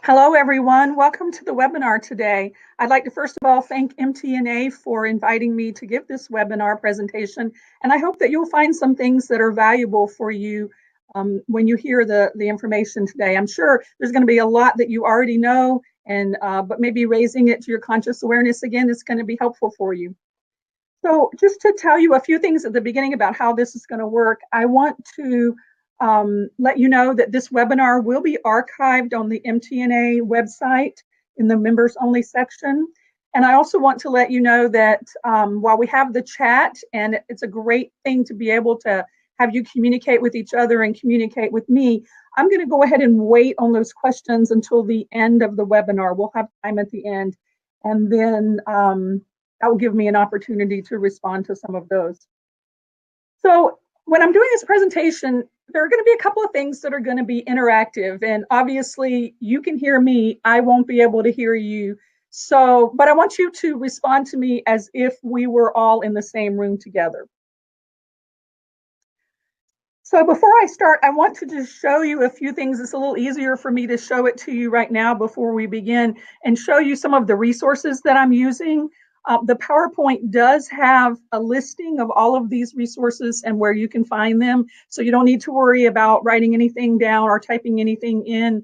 Hello, everyone. Welcome to the webinar today. I'd like to first of all thank MTNA for inviting me to give this webinar presentation, and I hope that you'll find some things that are valuable for you when you hear the information today. I'm sure there's going to be a lot that you already know, and but maybe raising it to your conscious awareness again is going to be helpful for you. So just to tell you a few things at the beginning about how this is going to work, I want to let you know that this webinar will be archived on the MTNA website in the members only section. And I also want to let you know that while we have the chat, and it's a great thing to be able to have you communicate with each other and communicate with me, I'm going to go ahead and wait on those questions until the end of the webinar. We'll have time at the end, and then that will give me an opportunity to respond to some of those. So when I'm doing this presentation, there are going to be a couple of things that are going to be interactive, and obviously you can hear me, I won't be able to hear you. So, but I want you to respond to me as if we were all in the same room together. So before I start, I want to just show you a few things. It's a little easier for me to show it to you right now before we begin and show you some of the resources that I'm using. The PowerPoint does have a listing of all of these resources and where you can find them. So you don't need to worry about writing anything down or typing anything in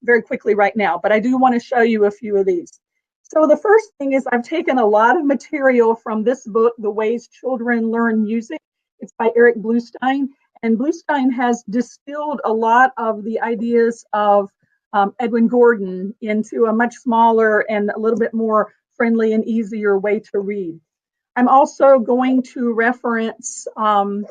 very quickly right now. But I do want to show you a few of these. So the first thing is I've taken a lot of material from this book, The Ways Children Learn Music. It's by Eric Bluestein. And Bluestein has distilled a lot of the ideas of Edwin Gordon into a much smaller and a little bit more friendly and easier way to read. I'm also going to reference, my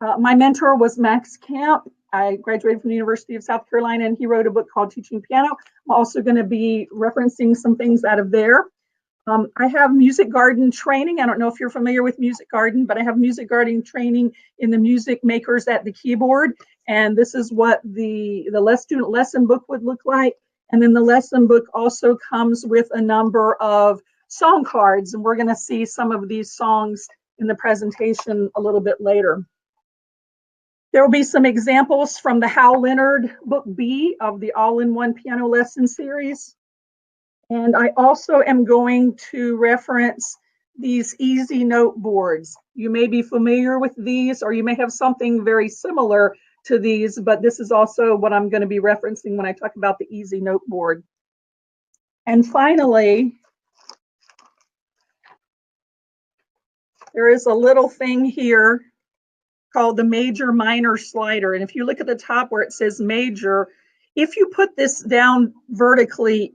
mentor was Max Camp. I graduated from the University of South Carolina, and he wrote a book called Teaching Piano. I'm also going to be referencing some things out of there. I have Music Garden training. I don't know if you're familiar with Music Garden, but I have Music Garden training in the Music Makers at the Keyboard. And this is what the student lesson book would look like. And then the lesson book also comes with a number of song cards. And we're going to see some of these songs in the presentation a little bit later. There will be some examples from the Hal Leonard book B of the All-in-One Piano Lesson series. And I also am going to reference these easy note boards. You may be familiar with these, or you may have something very similar to these, but this is also what I'm going to be referencing when I talk about the easy note board. And finally, there is a little thing here called the major minor slider. And if you look at the top where it says major, if you put this down vertically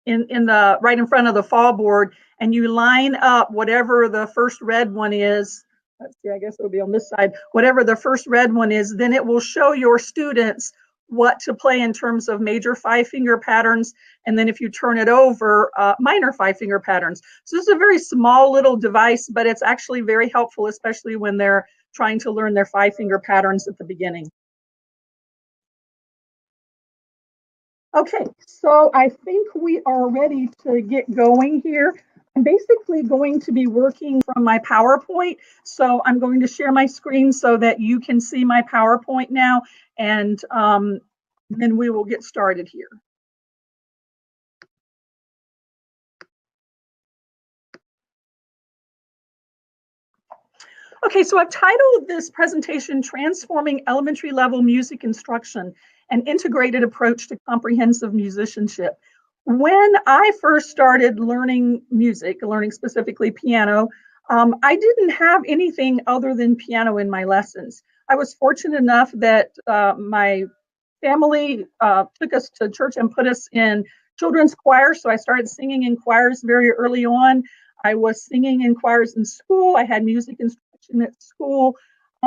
in the right in front of the fall board, and you line up whatever the first red one is, let's see, I guess it'll be on this side, whatever the first red one is, then it will show your students what to play in terms of major 5-finger patterns, and then if you turn it over, minor 5-finger patterns. So this is a very small little device, but it's actually very helpful, especially when they're trying to learn their 5-finger patterns at the beginning. Okay, so I think we are ready to get going here. I'm basically going to be working from my PowerPoint. So I'm going to share my screen so that you can see my PowerPoint now, and then we will get started here. Okay, so I've titled this presentation, Transforming Elementary Level Music Instruction, an Integrated Approach to Comprehensive Musicianship. When I first started learning music, learning specifically piano, I didn't have anything other than piano in my lessons. I was fortunate enough that my family took us to church and put us in children's choirs, so I started singing in choirs very early on. I was singing in choirs in school. I had music instruction at school,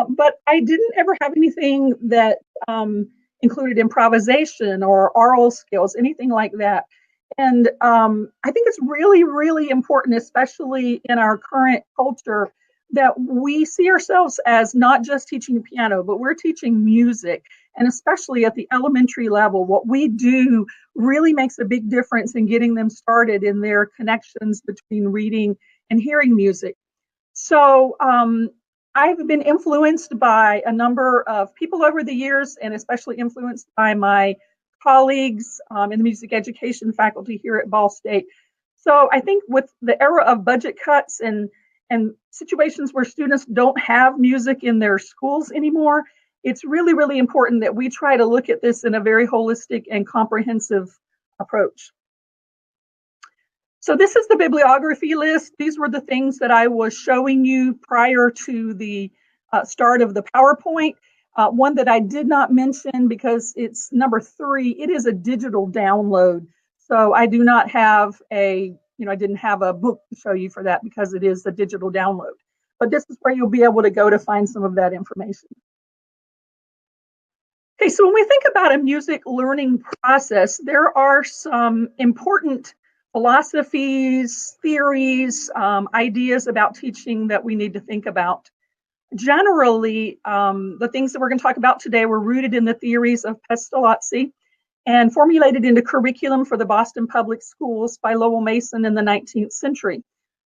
but I didn't ever have anything that included improvisation or aural skills, anything like that. And I think it's really, really important, especially in our current culture, that we see ourselves as not just teaching piano, but we're teaching music. And especially at the elementary level, what we do really makes a big difference in getting them started in their connections between reading and hearing music. So I've been influenced by a number of people over the years, and especially influenced by my colleagues in the music education faculty here at Ball State. So I think with the era of budget cuts and situations where students don't have music in their schools anymore, it's really, really important that we try to look at this in a very holistic and comprehensive approach. So this is the bibliography list. These were the things that I was showing you prior to the start of the PowerPoint. One that I did not mention because it's number 3, it is a digital download. So I do not have I didn't have a book to show you for that because it is a digital download. But this is where you'll be able to go to find some of that information. Okay, so when we think about a music learning process, there are some important philosophies, theories, ideas about teaching that we need to think about. Generally, the things that we're going to talk about today were rooted in the theories of Pestalozzi and formulated into curriculum for the Boston Public Schools by Lowell Mason in the 19th century.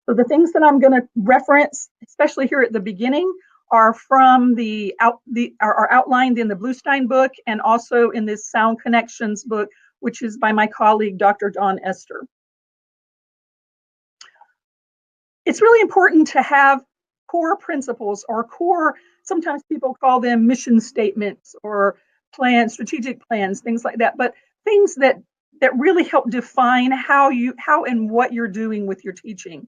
So the things that I'm going to reference, especially here at the beginning, are from are outlined in the Bluestein book and also in this Sound Connections book, which is by my colleague, Dr. Dawn Esther. It's really important to have core principles or core, sometimes people call them mission statements or plans, strategic plans, things like that, but things that really help define how and what you're doing with your teaching.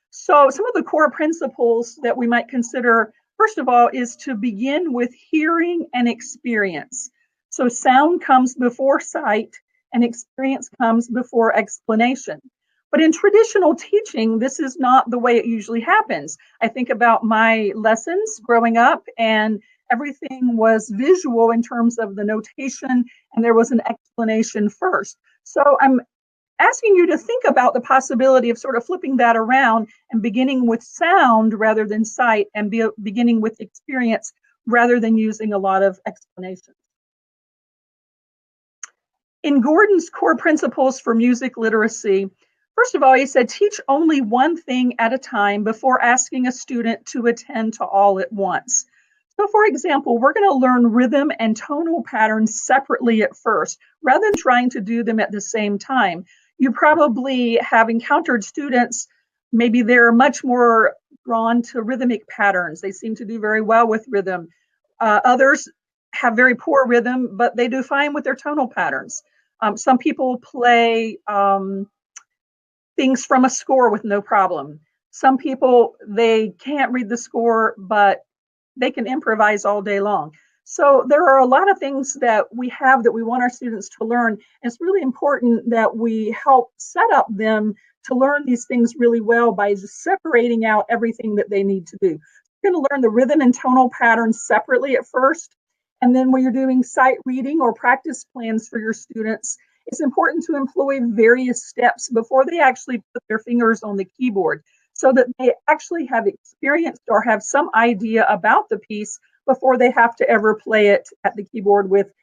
So some of the core principles that we might consider, first of all, is to begin with hearing and experience. So sound comes before sight and experience comes before explanation. But in traditional teaching, this is not the way it usually happens. I think about my lessons growing up, and everything was visual in terms of the notation, and there was an explanation first. So I'm asking you to think about the possibility of sort of flipping that around and beginning with sound rather than sight, and beginning with experience rather than using a lot of explanation. In Gordon's core principles for music literacy, first of all, he said, teach only one thing at a time before asking a student to attend to all at once. So for example, we're going to learn rhythm and tonal patterns separately at first, rather than trying to do them at the same time. You probably have encountered students, maybe they're much more drawn to rhythmic patterns. They seem to do very well with rhythm. Others have very poor rhythm, but they do fine with their tonal patterns. Some people play things from a score with no problem. Some people, they can't read the score, but they can improvise all day long. So there are a lot of things that we have that we want our students to learn. It's really important that we help set up them to learn these things really well by just separating out everything that they need to do. You're going to learn the rhythm and tonal patterns separately at first. And then when you're doing sight reading or practice plans for your students, it's important to employ various steps before they actually put their fingers on the keyboard, so that they actually have experienced or have some idea about the piece before they have to ever play it at the keyboard with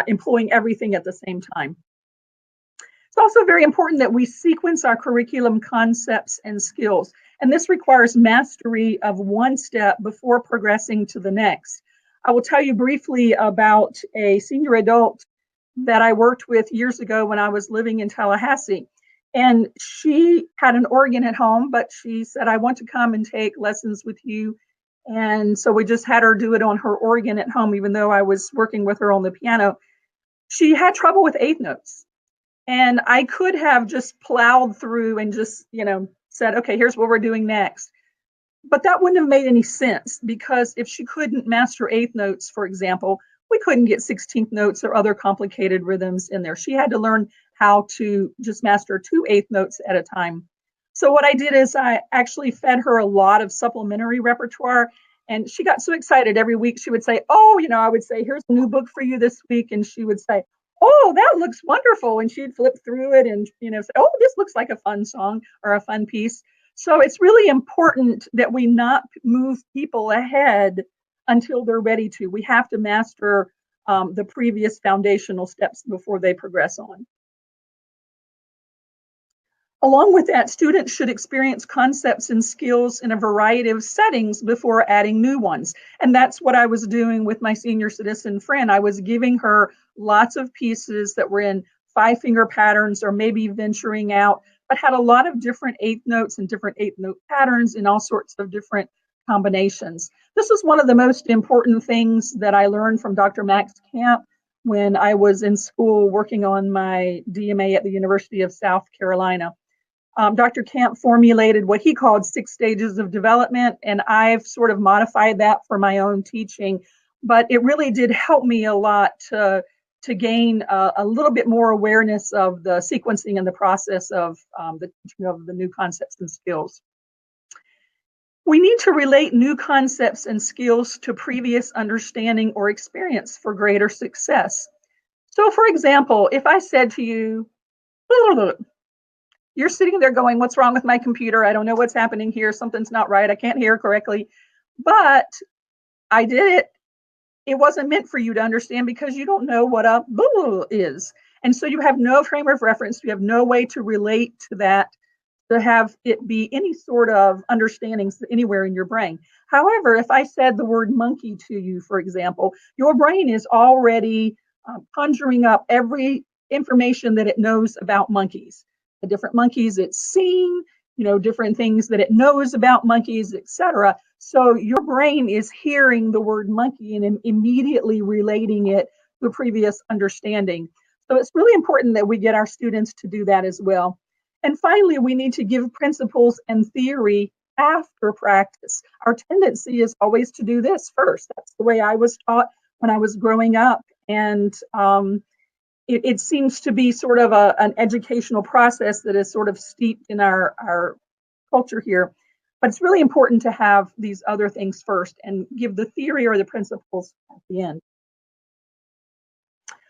employing everything at the same time. It's also very important that we sequence our curriculum concepts and skills, and this requires mastery of one step before progressing to the next. I will tell you briefly about a senior adult that I worked with years ago when I was living in Tallahassee. And she had an organ at home, but she said, I want to come and take lessons with you. And so we just had her do it on her organ at home, even though I was working with her on the piano. She had trouble with eighth notes. And I could have just plowed through and just, said, okay, here's what we're doing next. But that wouldn't have made any sense, because if she couldn't master eighth notes, for example, we couldn't get 16th notes or other complicated rhythms in there. She had to learn how to just master 2 eighth notes at a time. So what I did is I actually fed her a lot of supplementary repertoire, and she got so excited every week. She would say, I would say, here's a new book for you this week. And she would say, oh, that looks wonderful. And she'd flip through it and, say, oh, this looks like a fun song or a fun piece. So it's really important that we not move people ahead until they're ready to. We have to master the previous foundational steps before they progress on. Along with that, students should experience concepts and skills in a variety of settings before adding new ones. And that's what I was doing with my senior citizen friend. I was giving her lots of pieces that were in 5-finger patterns or maybe venturing out, but had a lot of different eighth notes and different eighth note patterns in all sorts of different combinations. This is one of the most important things that I learned from Dr. Max Camp when I was in school working on my DMA at the University of South Carolina. Dr. Camp formulated what he called 6 stages of development, and I've sort of modified that for my own teaching. But it really did help me a lot to gain a little bit more awareness of the sequencing and the process of the teaching of the new concepts and skills. We need to relate new concepts and skills to previous understanding or experience for greater success. So, for example, if I said to you, you're sitting there going, what's wrong with my computer? I don't know what's happening here. Something's not right. I can't hear correctly. But I did it. It wasn't meant for you to understand because you don't know what a is. And so you have no frame of reference. You have no way to relate to that, to have it be any sort of understandings anywhere in your brain. However, if I said the word monkey to you, for example, your brain is already conjuring up every information that it knows about monkeys. The different monkeys it's seen, different things that it knows about monkeys, etc. So your brain is hearing the word monkey and immediately relating it to a previous understanding. So it's really important that we get our students to do that as well. And finally, we need to give principles and theory after practice. Our tendency is always to do this first. That's the way I was taught when I was growing up. And it seems to be sort of an educational process that is sort of steeped in our culture here. But it's really important to have these other things first and give the theory or the principles at the end.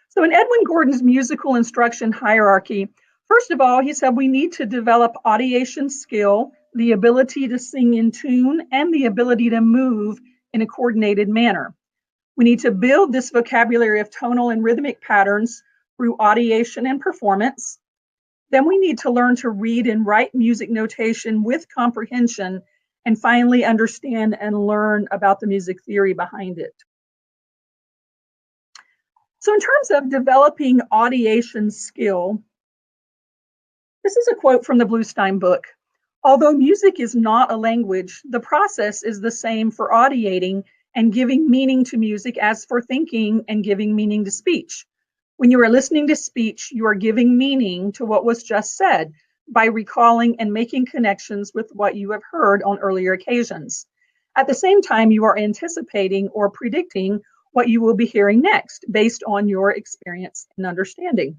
So in Edwin Gordon's musical instruction hierarchy, first of all, he said we need to develop audiation skill, the ability to sing in tune, and the ability to move in a coordinated manner. We need to build this vocabulary of tonal and rhythmic patterns through audiation and performance. Then we need to learn to read and write music notation with comprehension, and finally understand and learn about the music theory behind it. So in terms of developing audiation skill, this is a quote from the Bluestein book. Although music is not a language, the process is the same for audiating and giving meaning to music as for thinking and giving meaning to speech. When you are listening to speech, you are giving meaning to what was just said by recalling and making connections with what you have heard on earlier occasions. At the same time, you are anticipating or predicting what you will be hearing next based on your experience and understanding.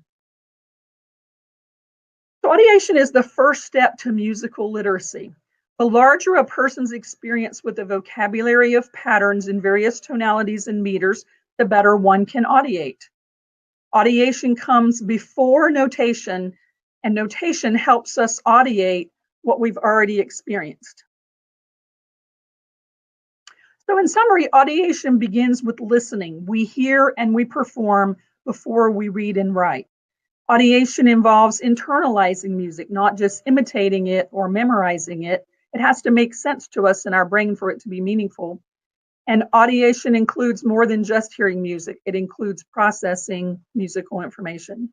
So audiation is the first step to musical literacy. The larger a person's experience with the vocabulary of patterns in various tonalities and meters, the better one can audiate. Audiation comes before notation, and notation helps us audiate what we've already experienced. So in summary, audiation begins with listening. We hear and we perform before we read and write. Audiation involves internalizing music, not just imitating it or memorizing it. It has to make sense to us in our brain for it to be meaningful. And audiation includes more than just hearing music. It includes processing musical information.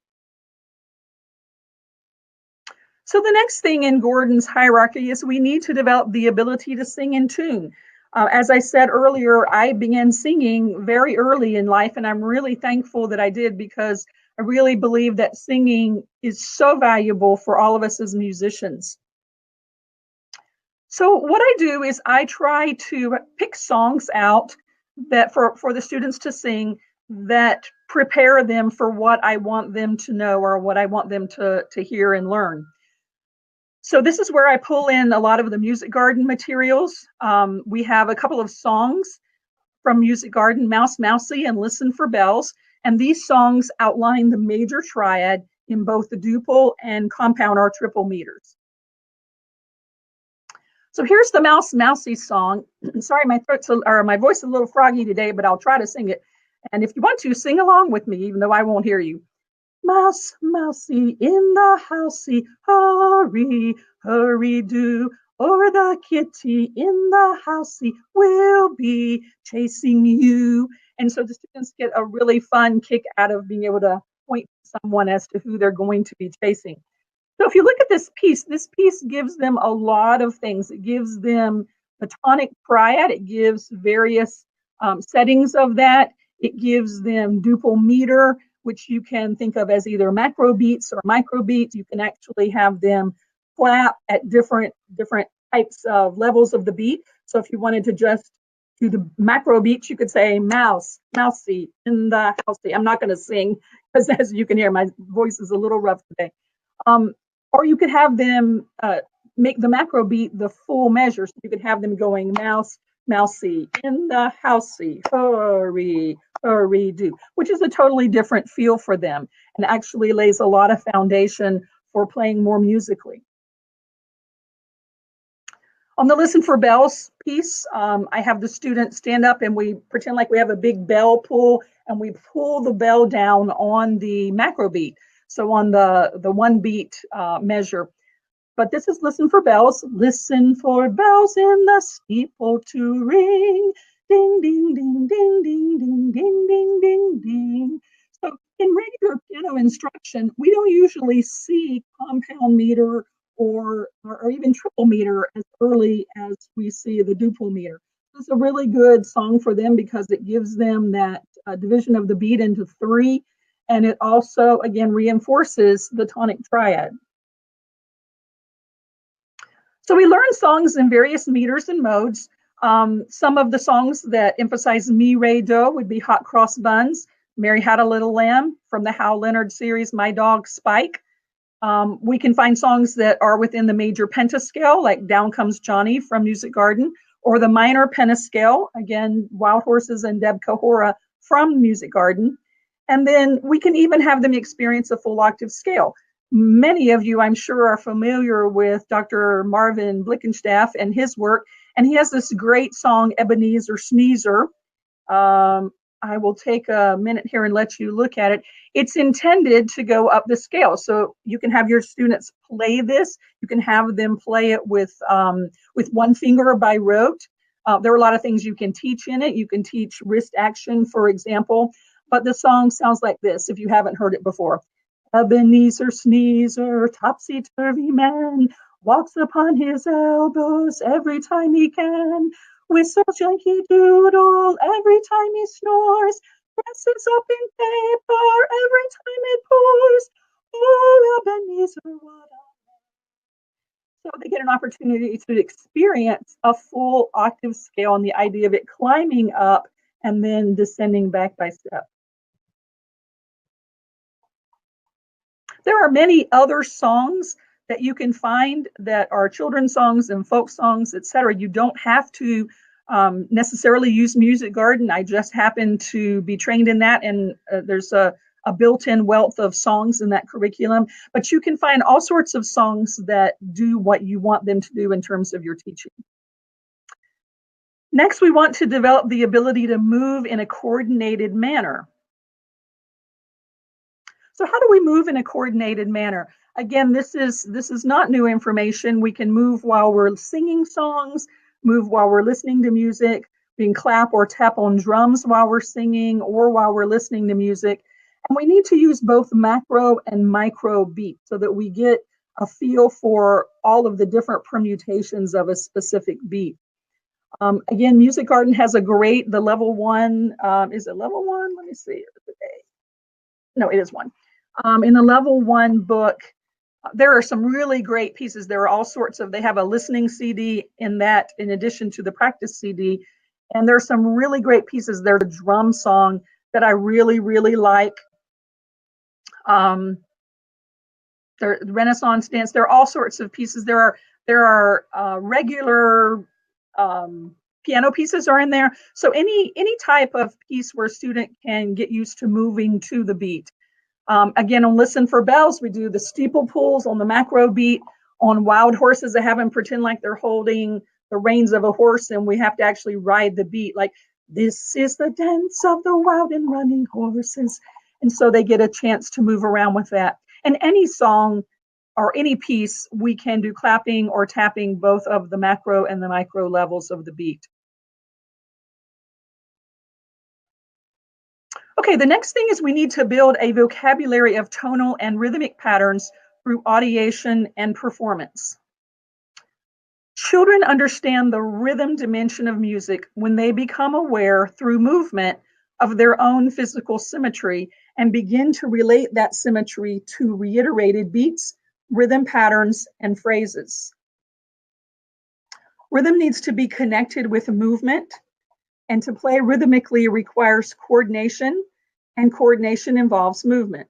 So the next thing in Gordon's hierarchy is we need to develop the ability to sing in tune. As I said earlier, I began singing very early in life, and I'm really thankful that I did because I really believe that singing is so valuable for all of us as musicians. So what I do is I try to pick songs out that for the students to sing that prepare them for what I want them to know or what I want them to hear and learn. So this is where I pull in a lot of the Music Garden materials. We have a couple of songs from Music Garden, Mouse Mousey and Listen for Bells. And these songs outline the major triad in both the duple and compound or triple meters. So here's the Mouse Mousey song. Sorry, my voice is a little froggy today, but I'll try to sing it. And if you want to, sing along with me, even though I won't hear you. Mouse, mousey, in the housey, hurry, hurry do. Or the kitty in the housey will be chasing you. And so the students get a really fun kick out of being able to point to someone as to who they're going to be chasing. So if you look at this piece gives them a lot of things. It gives them the tonic triad. It gives various settings of that. It gives them duple meter, which you can think of as either macro beats or micro beats. You can actually have them clap at different types of levels of the beat. So if you wanted to just do the macro beats, you could say mouse, mousey, in the housey. I'm not going to sing because as you can hear, my voice is a little rough today. Or you could have them make the macro beat the full measure. So you could have them going mouse, mousey, in the housey, hurry, hurry, do, which is a totally different feel for them and actually lays a lot of foundation for playing more musically. On the Listen for Bells piece, I have the students stand up and we pretend like we have a big bell pull and we pull the bell down on the macro beat. So on the one beat measure. But this is Listen for Bells. Listen for bells in the steeple to ring. Ding, ding, ding, ding, ding, ding, ding, ding, ding, ding. So in regular piano instruction, we don't usually see compound meter or even triple meter as early as we see the duple meter. It's a really good song for them because it gives them that division of the beat into three. And it also, again, reinforces the tonic triad. So we learn songs in various meters and modes. Some of the songs that emphasize mi, re, do would be Hot Cross Buns, Mary Had a Little Lamb from the Hal Leonard series, My Dog Spike. We can find songs that are within the major pentascale, like Down Comes Johnny from Music Garden, or the minor pentascale, again, Wild Horses and Deb Cahora from Music Garden. And then we can even have them experience a full octave scale. Many of you, I'm sure, are familiar with Dr. Marvin Blickenstaff and his work, and he has this great song, Ebenezer Sneezer. I will take a minute here and let you look at it. It's intended to go up the scale. So you can have your students play this. You can have them play it with one finger by rote. There are a lot of things you can teach in it. You can teach wrist action, for example. But the song sounds like this, if you haven't heard it before. Ebenezer Sneezer, topsy-turvy man, walks upon his elbows every time he can. Whistles Yankee Doodle every time he snores. Presses up in paper every time it pours. Oh, Ebenezer, what a... So they get an opportunity to experience a full octave scale and the idea of it climbing up and then descending back by step. There are many other songs that you can find that are children's songs and folk songs, etc. You don't have to necessarily use Music Garden. I just happen to be trained in that, and there's a built-in wealth of songs in that curriculum. But you can find all sorts of songs that do what you want them to do in terms of your teaching. Next, we want to develop the ability to move in a coordinated manner. So how do we move in a coordinated manner? Again, this is not new information. We can move while we're singing songs, move while we're listening to music. We can clap or tap on drums while we're singing or while we're listening to music. And we need to use both macro and micro beats so that we get a feel for all of the different permutations of a specific beat. Again, Music Garden has a great, the level one, is it level one? Let me see. No, it is one. In the level one book, there are some really great pieces. There are all sorts of, they have a listening CD in that, in addition to the practice CD. And there's some really great pieces. There's a drum song that I really, really like. There, Renaissance dance. There are all sorts of pieces. There are regular piano pieces are in there. So any type of piece where a student can get used to moving to the beat. Again, on Listen for Bells, we do the steeple pulls on the macro beat. On Wild Horses, I have them pretend like they're holding the reins of a horse and we have to actually ride the beat. Like, this is the dance of the wild and running horses. And so they get a chance to move around with that. And any song or any piece, we can do clapping or tapping, both of the macro and the micro levels of the beat. Okay, the next thing is we need to build a vocabulary of tonal and rhythmic patterns through audiation and performance. Children understand the rhythm dimension of music when they become aware through movement of their own physical symmetry and begin to relate that symmetry to reiterated beats, rhythm patterns, and phrases. Rhythm needs to be connected with movement, and to play rhythmically requires coordination, and coordination involves movement.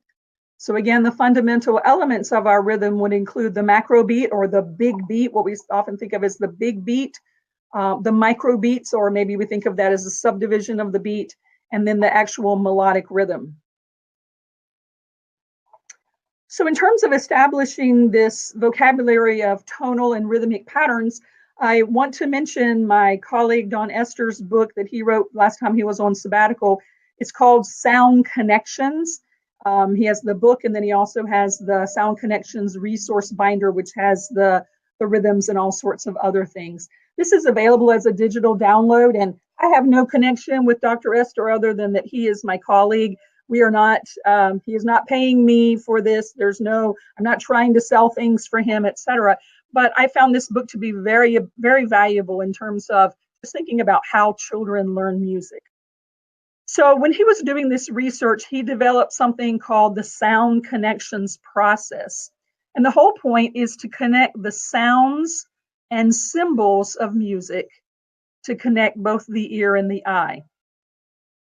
So again, the fundamental elements of our rhythm would include the macro beat or the big beat, what we often think of as the big beat, the micro beats, or maybe we think of that as a subdivision of the beat, and then the actual melodic rhythm. So in terms of establishing this vocabulary of tonal and rhythmic patterns, I want to mention my colleague Don Ester's book that he wrote last time he was on sabbatical. It's called Sound Connections. He has the book, and then he also has the Sound Connections resource binder, which has the rhythms and all sorts of other things. This is available as a digital download, and I have no connection with Dr. Ester other than that he is my colleague. We are not, he is not paying me for this. I'm not trying to sell things for him, etc. But I found this book to be very, very valuable in terms of just thinking about how children learn music. So when he was doing this research, he developed something called the sound connections process. And the whole point is to connect the sounds and symbols of music to connect both the ear and the eye.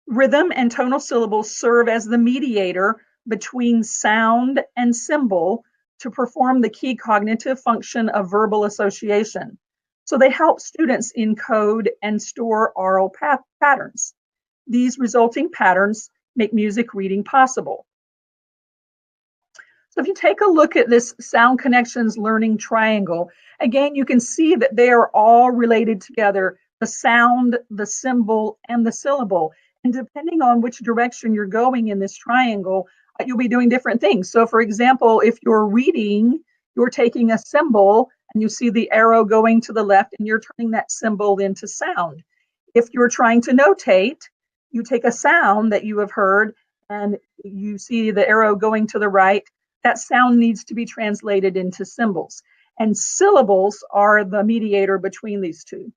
Rhythm and tonal syllables serve as the mediator between sound and symbol to perform the key cognitive function of verbal association. So they help students encode and store aural patterns. These resulting patterns make music reading possible. So if you take a look at this sound connections learning triangle, again, you can see that they are all related together: the sound, the symbol, and the syllable. And depending on which direction you're going in this triangle, you'll be doing different things. So for example, if you're reading, you're taking a symbol and you see the arrow going to the left and you're turning that symbol into sound. If you're trying to notate, you take a sound that you have heard and you see the arrow going to the right. That sound needs to be translated into symbols. And syllables are the mediator between these two.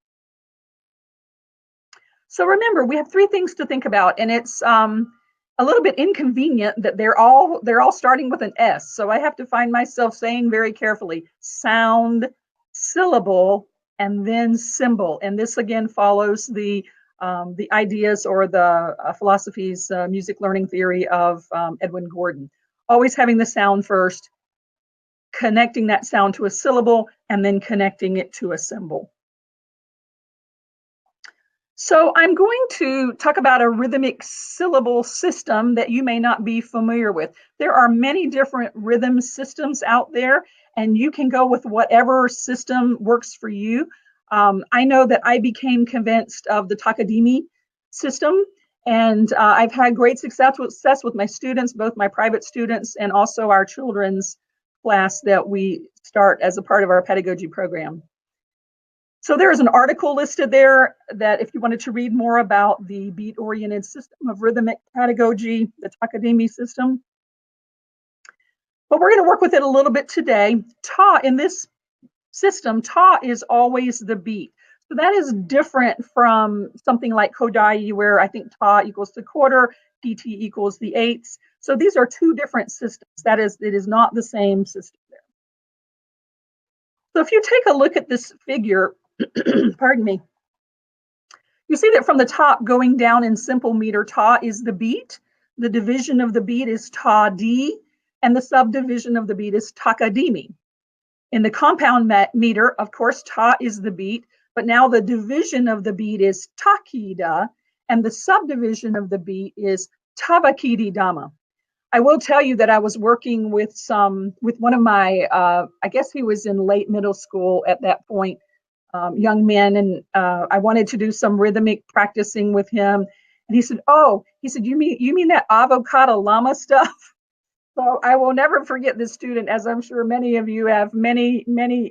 So remember, we have three things to think about, and it's a little bit inconvenient that they're all starting with an S. So I have to find myself saying very carefully sound, syllable, and then symbol. And this again follows the ideas or the philosophies, music learning theory of Edwin Gordon. Always having the sound first, connecting that sound to a syllable, and then connecting it to a symbol. So I'm going to talk about a rhythmic syllable system that you may not be familiar with. There are many different rhythm systems out there, and you can go with whatever system works for you. I know that I became convinced of the Takadimi system, and I've had great success with my students, both my private students and also our children's class that we start as a part of our pedagogy program. So there is an article listed there that if you wanted to read more about the beat-oriented system of rhythmic pedagogy, the Takadimi system. But we're going to work with it a little bit today. Ta, in this system, ta is always the beat. So that is different from something like Kodai, where I think ta equals the quarter, pt equals the eighths. So these are two different systems. That is, it is not the same system there. So if you take a look at this figure, pardon me, you see that from the top going down in simple meter, ta is the beat. The division of the beat is ta-di, and the subdivision of the beat is takadimi. In the compound meter, of course, ta is the beat, but now the division of the beat is takida, and the subdivision of the beat is tabakidi dama. I will tell you that I was working with one of my, I guess he was in late middle school at that point, young men, and I wanted to do some rhythmic practicing with him. And he said, oh, he said, you mean that avocado llama stuff? So I will never forget this student, as I'm sure many of you have many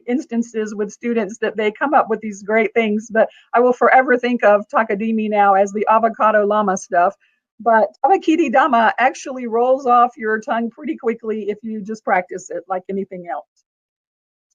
instances with students that they come up with these great things, but I will forever think of Takadimi now as the avocado llama stuff. But Tabakiri Dama actually rolls off your tongue pretty quickly if you just practice it like anything else.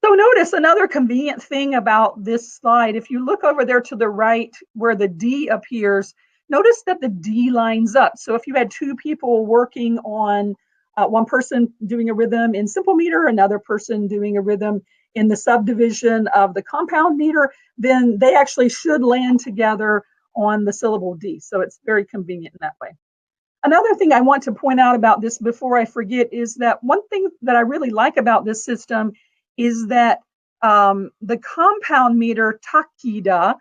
So notice another convenient thing about this slide. If you look over there to the right where the D appears, notice that the D lines up. So if you had two people working on one person doing a rhythm in simple meter, another person doing a rhythm in the subdivision of the compound meter, then they actually should land together on the syllable D. So it's very convenient in that way. Another thing I want to point out about this before I forget is that one thing that I really like about this system is that the compound meter takida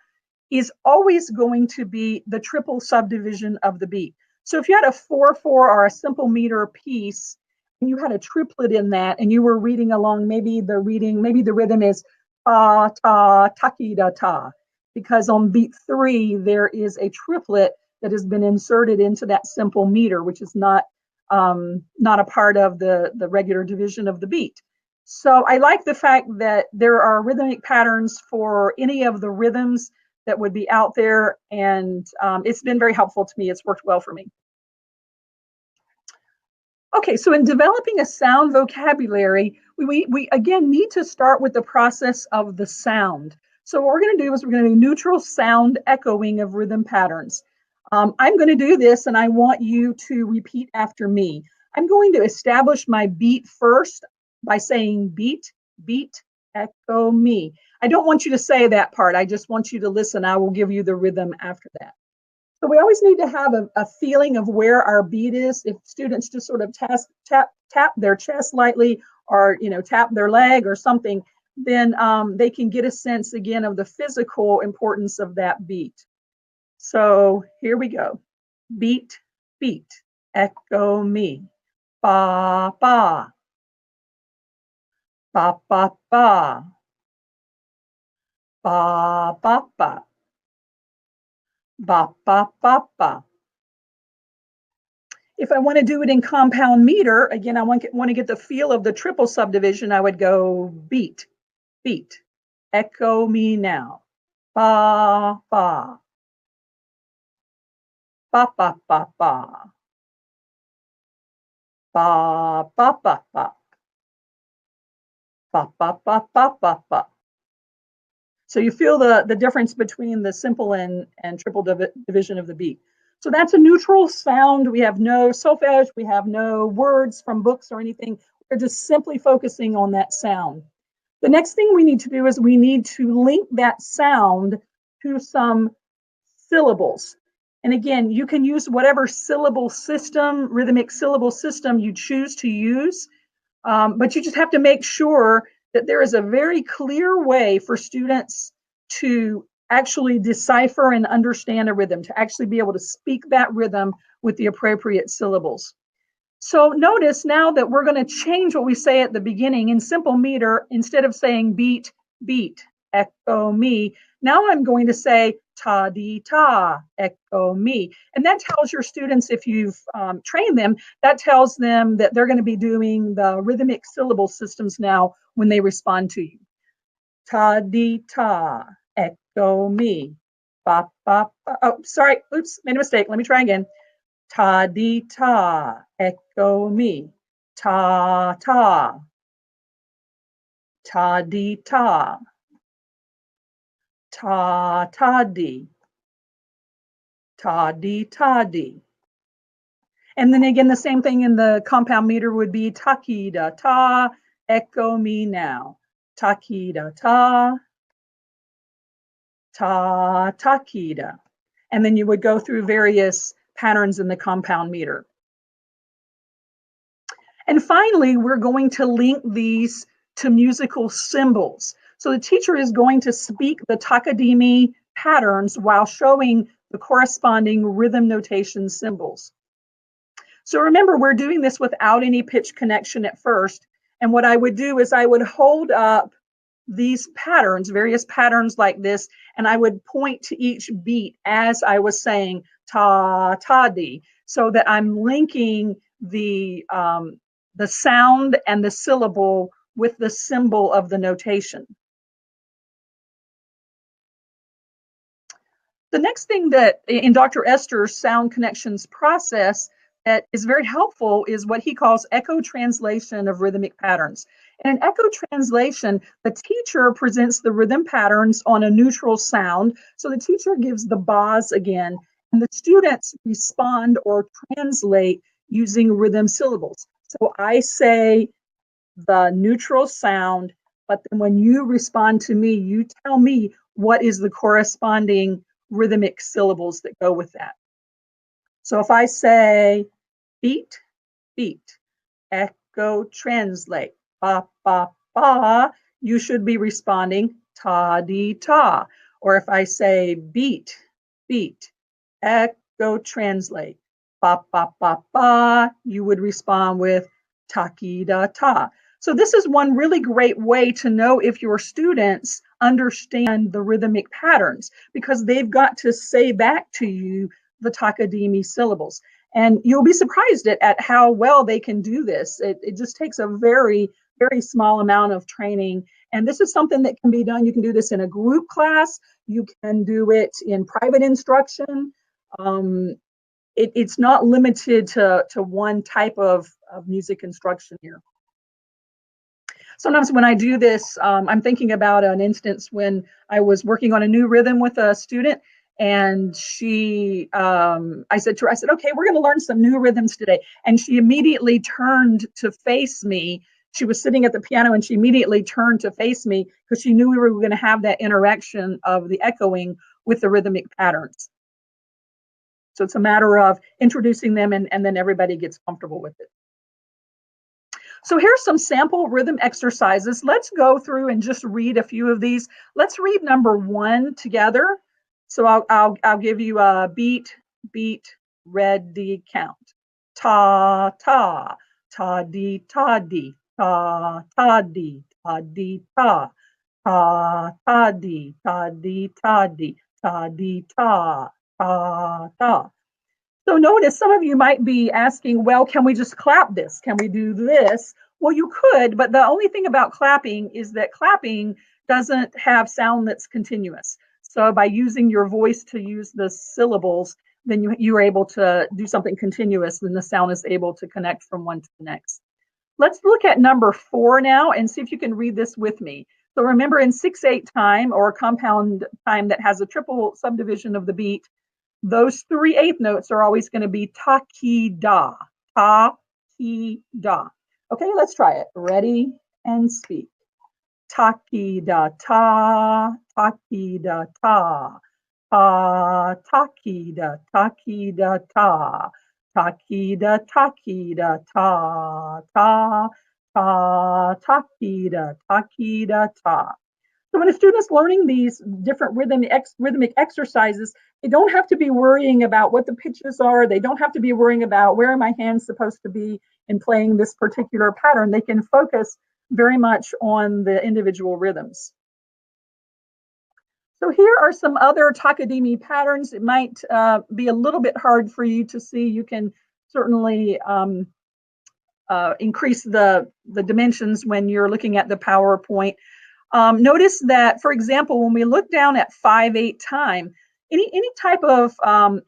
is always going to be the triple subdivision of the beat. So if you had a 4/4 or a simple meter piece, and you had a triplet in that, and you were reading along, maybe the rhythm is ta ta takida ta, because on beat 3 there is a triplet that has been inserted into that simple meter, which is not a part of the regular division of the beat. So I like the fact that there are rhythmic patterns for any of the rhythms that would be out there, and it's been very helpful to me. It's worked well for me. Okay, so in developing a sound vocabulary, we again need to start with the process of the sound. So what we're going to do is we're going to do neutral sound echoing of rhythm patterns. I'm going to do this, and I want you to repeat after me. I'm going to establish my beat first by saying beat, beat, echo me. I don't want you to say that part. I just want you to listen. I will give you the rhythm after that. So we always need to have a feeling of where our beat is. If students just sort of tap their chest lightly, or tap their leg or something, then they can get a sense again of the physical importance of that beat. So here we go. Beat, beat, echo me. Ba, ba. Ba, ba, ba. Ba, ba, ba. Ba, ba, ba, ba. If I want to do it in compound meter, again, I want to get the feel of the triple subdivision, I would go beat, beat, echo me now. Ba, ba. Ba, ba, ba, ba. Ba, ba, ba, ba. Ba, ba, ba, ba, ba, ba. So you feel the difference between the simple and triple division of the beat. So that's a neutral sound. We have no solfege, we have no words from books or anything. We're just simply focusing on that sound. The next thing we need to do is we need to link that sound to some syllables. And again, you can use whatever syllable system, rhythmic syllable system you choose to use, but you just have to make sure that there is a very clear way for students to actually decipher and understand a rhythm, to actually be able to speak that rhythm with the appropriate syllables. So notice now that we're going to change what we say at the beginning. In simple meter, instead of saying beat, beat, echo me, now I'm going to say ta di ta, echo me. And that tells your students, if you've trained them, that tells them that they're going to be doing the rhythmic syllable systems now when they respond to you. Ta di ta, echo me. Ba, ba, ba. Oh, sorry. Oops, made a mistake. Let me try again. Ta di ta, echo me. Ta ta. Ta di ta. Ta ta di. Ta di ta di. And then again, the same thing in the compound meter would be takida ta, echo me now. Takida ta, ta takida. And then you would go through various patterns in the compound meter. And finally, we're going to link these to musical symbols. So the teacher is going to speak the takadimi patterns while showing the corresponding rhythm notation symbols. So remember, we're doing this without any pitch connection at first. And what I would do is I would hold up these patterns, various patterns like this, and I would point to each beat as I was saying ta, ta, di, so that I'm linking the sound and the syllable with the symbol of the notation. The next thing that in Dr. Esther's sound connections process that is very helpful is what he calls echo translation of rhythmic patterns. In an echo translation, the teacher presents the rhythm patterns on a neutral sound. So the teacher gives the bas again, and the students respond or translate using rhythm syllables. So I say the neutral sound, but then when you respond to me, you tell me what is the corresponding rhythmic syllables that go with that. So if I say beat, beat, echo translate, ba, ba, ba, you should be responding ta, di, ta. Or if I say beat, beat, echo translate, ba, ba, ba, ba, you would respond with ta, ki, da, ta. So this is one really great way to know if your students understand the rhythmic patterns, because they've got to say back to you the takadimi syllables. And you'll be surprised at how well they can do this. It just takes a very, very small amount of training. And this is something that can be done. You can do this in a group class. You can do it in private instruction. It's not limited to one type of music instruction here. Sometimes when I do this, I'm thinking about an instance when I was working on a new rhythm with a student, and I said to her, okay, we're going to learn some new rhythms today. And she immediately turned to face me. She was sitting at the piano and she immediately turned to face me because she knew we were going to have that interaction of the echoing with the rhythmic patterns. So it's a matter of introducing them and then everybody gets comfortable with it. So here's some sample rhythm exercises. Let's go through and just read a few of these. Let's read number 1 together. So I'll give you a beat, beat, ready, count. Ta, ta, ta, di, ta, di, ta, ta, di, ta, di, ta, ta, ta, di, ta, di, ta, di, ta, di, ta, ta, ta. So notice some of you might be asking, well, can we just clap this? Can we do this? Well, you could, but the only thing about clapping is that clapping doesn't have sound that's continuous. So by using your voice to use the syllables, then you are able to do something continuous, then the sound is able to connect from one to the next. Let's look at number 4 now and see if you can read this with me. So remember, in 6/8 time, or compound time that has a triple subdivision of the beat, those 3/8 notes are always going to be ta, ki, da, ta, ki, da. Okay, let's try it. Ready and speak. Ta, ki, da, ta, ta, ki, da, ta, ta, ta, ki, da, ta, ki, da, ta, ta, ki, da, ta, ki, da, ta, ta, ta, ta, ki, da, ta, ki, da, ta. So when a student's learning these different rhythmic exercises, they don't have to be worrying about what the pitches are. They don't have to be worrying about where are my hands supposed to be in playing this particular pattern. They can focus very much on the individual rhythms. So here are some other takadimi patterns. It might be a little bit hard for you to see. You can certainly increase the dimensions when you're looking at the PowerPoint. Notice that, for example, when we look down at 5/8 time, any type of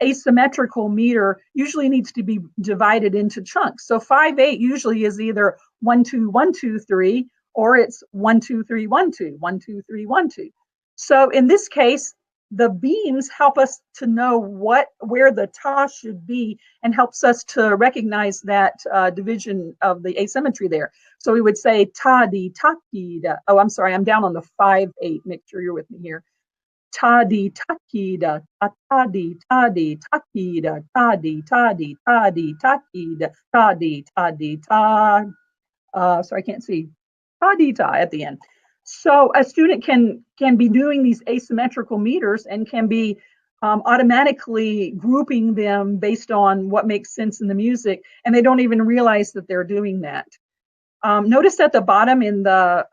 asymmetrical meter usually needs to be divided into chunks. So 5/8 usually is either 1 2 1 2 3, or it's 1 2 3 1 2 1 2 3 1 2. So in this case, the beams help us to know where the ta should be and helps us to recognize that division of the asymmetry there. So we would say ta di ta ki da. Oh, I'm sorry, I'm down on the 5/8. Make sure you're with me here. Ta di ta ki da, ta di ta di ta ki da, ta di ta di ta di ta ki da, ta di ta di ta. Sorry, I can't see. Ta di ta at the end. So a student can be doing these asymmetrical meters and can be automatically grouping them based on what makes sense in the music, and they don't even realize that they're doing that. Notice at the bottom in the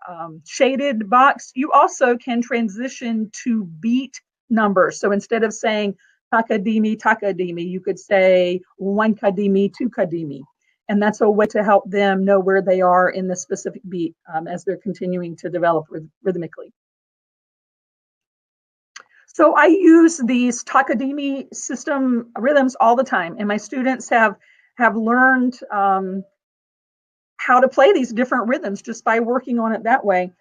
shaded box, you also can transition to beat numbers. So instead of saying takadimi, takadimi. You could say one kadimi, two kadimi. And that's a way to help them know where they are in the specific beat as they're continuing to develop rhythmically. So I use these takadimi system rhythms all the time, and my students have learned how to play these different rhythms just by working on it that way.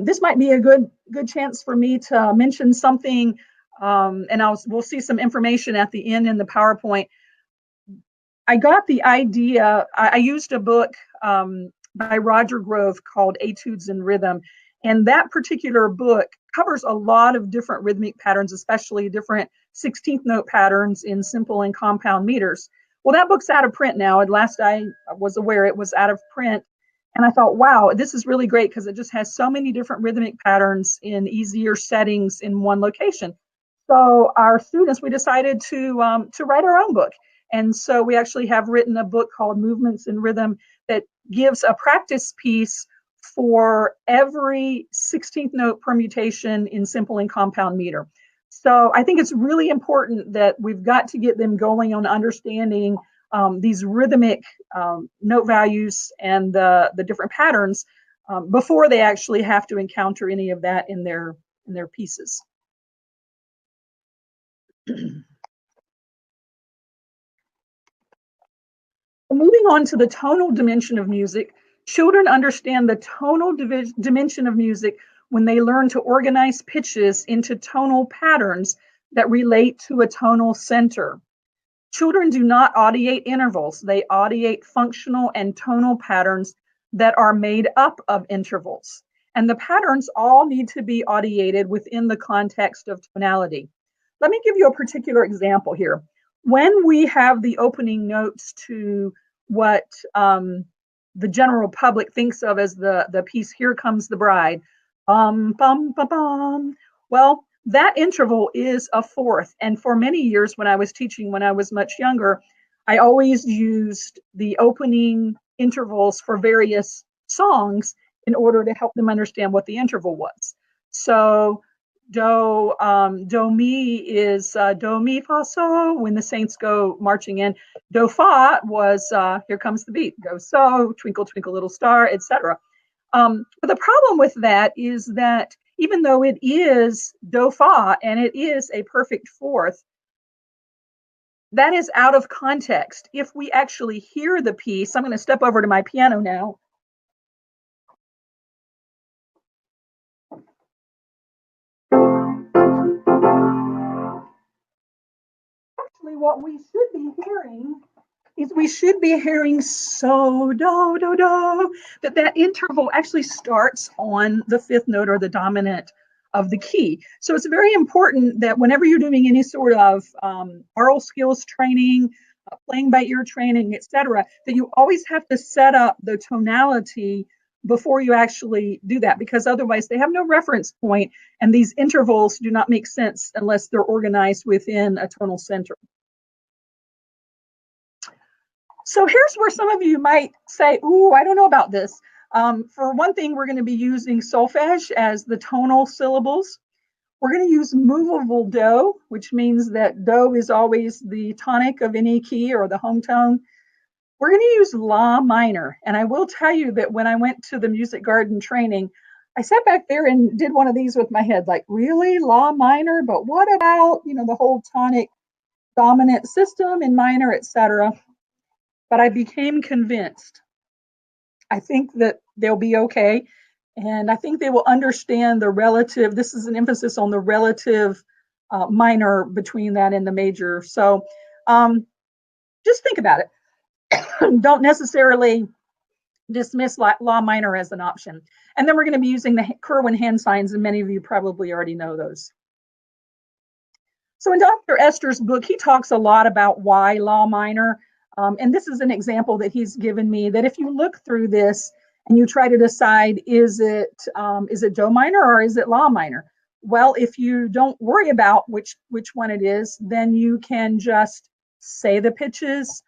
This might be a good chance for me to mention something, and we'll see some information at the end in the PowerPoint. I got the idea. I used a book by Roger Grove called Etudes in Rhythm, and that particular book covers a lot of different rhythmic patterns, especially different 16th note patterns in simple and compound meters. Well, that book's out of print now. At last I was aware it was out of print. And I thought, wow, this is really great because it just has so many different rhythmic patterns in easier settings in one location. So our students, we decided to write our own book. And so we actually have written a book called Movements in Rhythm that gives a practice piece for every 16th note permutation in simple and compound meter. So I think it's really important that we've got to get them going on understanding these rhythmic note values and the different patterns before they actually have to encounter any of that in their pieces. Moving on to the tonal dimension of music, children understand the tonal dimension of music when they learn to organize pitches into tonal patterns that relate to a tonal center. Children do not audiate intervals. They audiate functional and tonal patterns that are made up of intervals. And the patterns all need to be audiated within the context of tonality. Let me give you a particular example here. When we have the opening notes to what the general public thinks of as the piece, Here Comes the Bride, bum, bum, bum, bum. Well, that interval is a fourth. And for many years when I was teaching, when I was much younger, I always used the opening intervals for various songs in order to help them understand what the interval was. So do mi is do mi fa so when the saints go marching in. Do fa was Here Comes the Beat. Go so, Twinkle Twinkle Little Star, etc. But the problem with that is that even though it is do fa and it is a perfect fourth, that is out of context. If we actually hear the piece, I'm going to step over to my piano now. Actually, what we should be hearing is we should be hearing so, do, do, do, that interval actually starts on the fifth note or the dominant of the key. So it's very important that whenever you're doing any sort of aural skills training, playing by ear training, etc., that you always have to set up the tonality before you actually do that, because otherwise they have no reference point and these intervals do not make sense unless they're organized within a tonal center. So here's where some of you might say, ooh, I don't know about this. For one thing, we're going to be using solfege as the tonal syllables. We're going to use movable do, which means that do is always the tonic of any key or the home tone. We're going to use la minor. And I will tell you that when I went to the music garden training, I sat back there and did one of these with my head, like, really, la minor? But what about, the whole tonic dominant system in minor, etc.? But I became convinced. I think that they'll be okay. And I think they will understand the relative, this is an emphasis on the relative minor between that and the major. So just think about it. Don't necessarily dismiss la minor as an option. And then we're going to be using the Kerwin hand signs, and many of you probably already know those. So in Dr. Esther's book, he talks a lot about why la minor. And this is an example that he's given me, that if you look through this and you try to decide, is it do minor or is it la minor? Well, if you don't worry about which one it is, then you can just say the pitches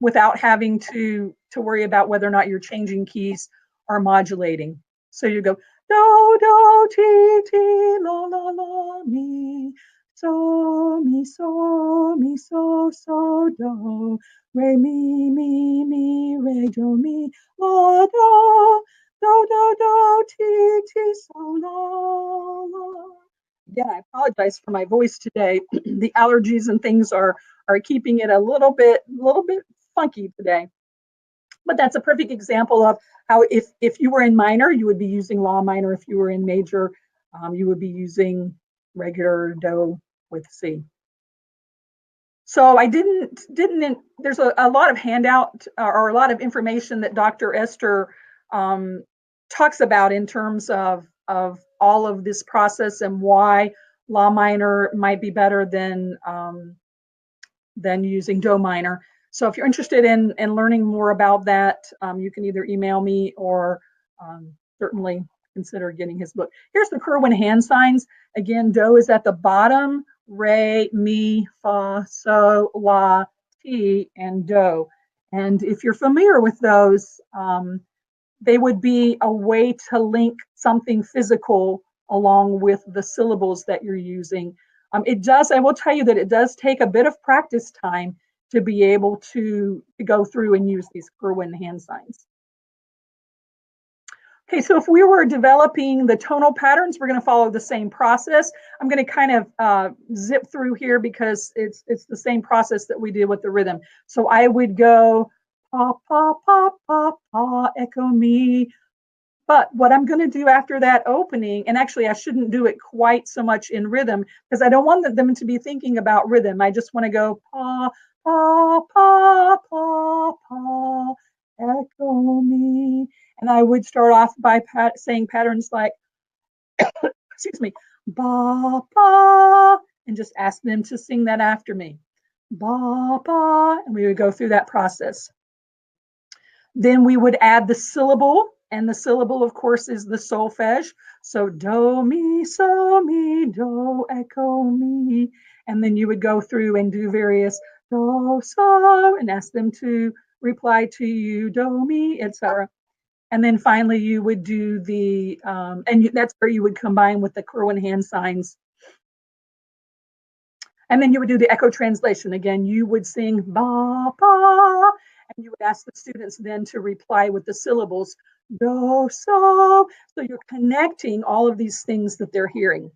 without having to worry about whether or not you're changing keys or modulating. So you go do, do, ti, ti, la, la, la, mi, so, mi, so, mi, so, so, do, re, mi, re, do, mi, la, do, ti, so, la. Again, I apologize for my voice today. The allergies and things are keeping it a little bit funky today. But that's a perfect example of how if you were in minor, you would be using la minor. If you were in major, you would be using regular do with C. So I didn't there's a lot of handout or a lot of information that Dr. Esther talks about in terms of all of this process and why la minor might be better than using do minor. So if you're interested in learning more about that, you can either email me or certainly consider getting his book. Here's the Kerwin hand signs. Again, do is at the bottom, re, mi, fa, so, la, ti, and do. And if you're familiar with those, they would be a way to link something physical along with the syllables that you're using. I will tell you that it does take a bit of practice time to be able to go through and use these Kerwin hand signs. Okay, so if we were developing the tonal patterns, we're going to follow the same process. I'm going to kind of zip through here because it's the same process that we did with the rhythm. So I would go pa, pa, pa, pa, pa, echo me. But what I'm going to do after that opening, and actually I shouldn't do it quite so much in rhythm because I don't want them to be thinking about rhythm. I just want to go pa, pa, pa, pa, pa, echo me. And I would start off by saying patterns like, excuse me, ba, ba, and just ask them to sing that after me. Ba, ba, and we would go through that process. Then we would add the syllable, and the syllable, of course, is the solfege. So do, mi, do, echo me. And then you would go through and do various do, so, and ask them to reply to you, do, mi, etc. And then finally you would do the, that's where you would combine with the Kerwin hand signs. And then you would do the echo translation. Again, you would sing ba, ba, and you would ask the students then to reply with the syllables do, so. So you're connecting all of these things that they're hearing.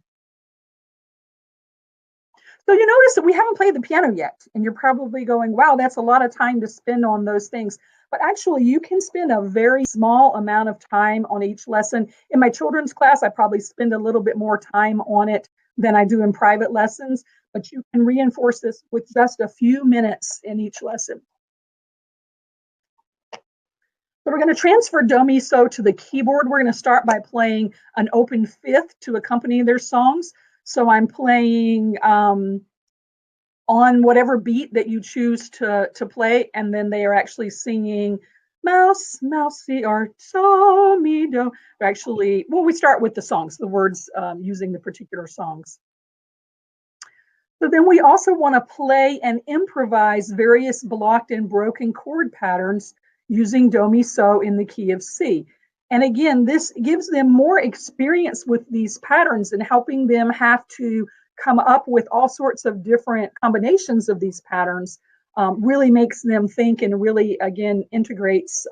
So you notice that we haven't played the piano yet, and you're probably going, wow, that's a lot of time to spend on those things. But actually, you can spend a very small amount of time on each lesson. In my children's class, I probably spend a little bit more time on it than I do in private lessons, but you can reinforce this with just a few minutes in each lesson. So we're going to transfer do, mi, so to the keyboard. We're going to start by playing an open fifth to accompany their songs. So I'm playing on whatever beat that you choose to play, and then they are actually singing mouse, mousey, or so, mi, do. They're actually, well, we start with the songs, the words using the particular songs. So then we also want to play and improvise various blocked and broken chord patterns using do, mi, so in the key of C. And again, this gives them more experience with these patterns and helping them have to come up with all sorts of different combinations of these patterns. Really makes them think and really, again, integrates